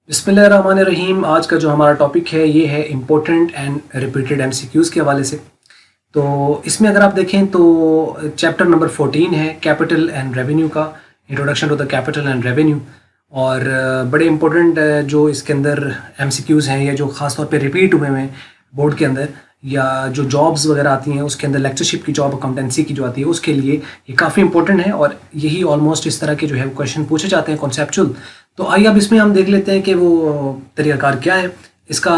बिस्मिल्लाहिर्रहमानिर्रहीम। आज का जो हमारा टॉपिक है ये है इम्पोर्टेंट एंड रिपीटेड एमसीक्यूज़ के हवाले से। तो इसमें अगर आप देखें तो चैप्टर नंबर 14 है कैपिटल एंड रेवेन्यू का, introduction to the capital and revenue. और बड़े इम्पोर्टेंट जो इसके अंदर एमसीक्यूज़ हैं या जो ख़ास तौर पे रिपीट हुए हैं बोर्ड के अंदर, या जो जॉब्स वगैरह आती हैं उसके अंदर लेक्चरशिप की जॉब, अकाउंटेंसी की जो आती है उसके लिए ये काफ़ी इंपॉर्टेंट है। और यही ऑलमोस्ट इस तरह के जो है क्वेश्चन पूछे जाते हैं कॉन्सेप्चुअल। तो आइए अब इसमें हम देख लेते हैं कि वो तरीक़ाकार क्या है। इसका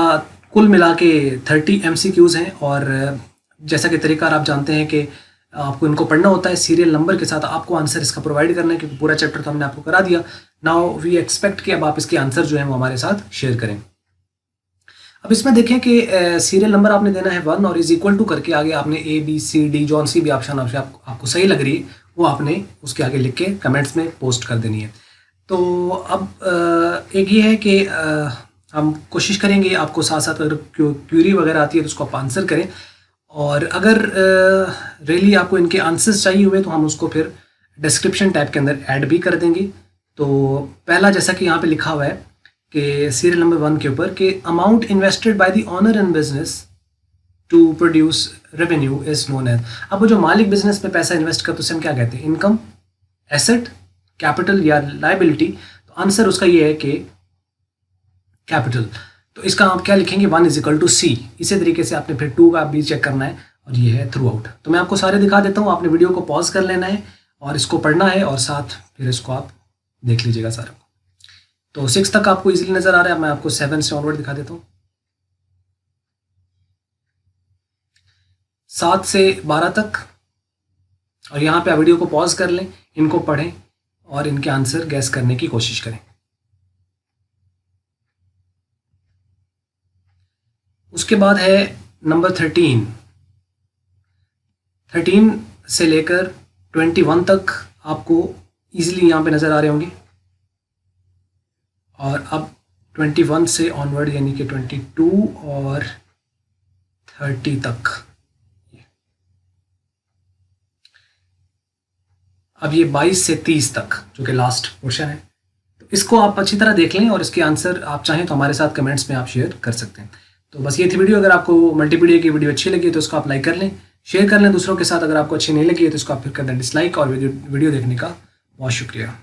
कुल मिला के 30 एमसीक्यूज़ हैं। और जैसा कि तरीक़ाकार आप जानते हैं कि आपको इनको पढ़ना होता है सीरियल नंबर के साथ, आपको आंसर इसका प्रोवाइड करना है, क्योंकि पूरा चैप्टर तो हमने आपको करा दिया। नाउ वी एक्सपेक्ट कि अब आप इसके आंसर जो है वो हमारे साथ शेयर करें। अब इसमें देखें कि सीरियल नंबर आपने देना है 1 और इज़ इक्वल टू करके आगे आपने ABCD जौन सी भी ऑप्शन आपको सही लग रही है वो आपने उसके आगे लिख के कमेंट्स में पोस्ट कर देनी है। तो अब एक ये है कि हम कोशिश करेंगे आपको साथ साथ अगर क्यूरी वगैरह आती है तो उसको आप आंसर करें। और अगर रियली आपको इनके आंसर्स चाहिए हुए तो हम उसको फिर डिस्क्रिप्शन टैब के अंदर ऐड भी कर देंगे। तो पहला जैसा कि यहाँ पे लिखा हुआ है कि सीरियल नंबर 1 के ऊपर कि amount invested by the owner in business to produce revenue is known as. अब वो जो मालिक बिजनेस में पैसा इन्वेस्ट करते उसे हम क्या कहते हैं? इनकम, एसेट, कैपिटल या लाइबिलिटी। तो आंसर उसका ये है कि कैपिटल। तो इसका आप क्या लिखेंगे? 1 इज इक्वल टू C। इसी तरीके से आपने फिर 2 का भी चेक करना है और ये है थ्रू आउट। तो मैं आपको सारे दिखा देता हूँ, आपने वीडियो को पॉज कर लेना है और इसको पढ़ना है और साथ फिर इसको आप देख लीजिएगा सारा। तो 6 तक आपको इजीली नजर आ रहा है। मैं आपको 7 से ऑनवर्ड दिखा देता हूँ। 7 से 12 तक। और यहाँ पे आप वीडियो को पॉज कर लें, इनको पढ़ें और इनके आंसर गैस करने की कोशिश करें। उसके बाद है नंबर 13 से लेकर 21 तक आपको इजीली यहाँ पे नजर आ रहे होंगे। और अब 21 से ऑनवर्ड यानी कि 22 और 30 तक। अब ये 22 से 30 तक जो कि लास्ट पोर्शन है। तो इसको आप अच्छी तरह देख लें और इसके आंसर आप चाहें तो हमारे साथ कमेंट्स में आप शेयर कर सकते हैं। तो बस ये थी वीडियो। अगर आपको मल्टीपीडिया की वीडियो अच्छी लगी तो इसको आप लाइक कर लें, शेयर कर लें दूसरों के साथ। अगर आपको अच्छी नहीं लगी है तो इसको आप फिर कर दें डिसलाइक। और वीडियो देखने का बहुत शुक्रिया।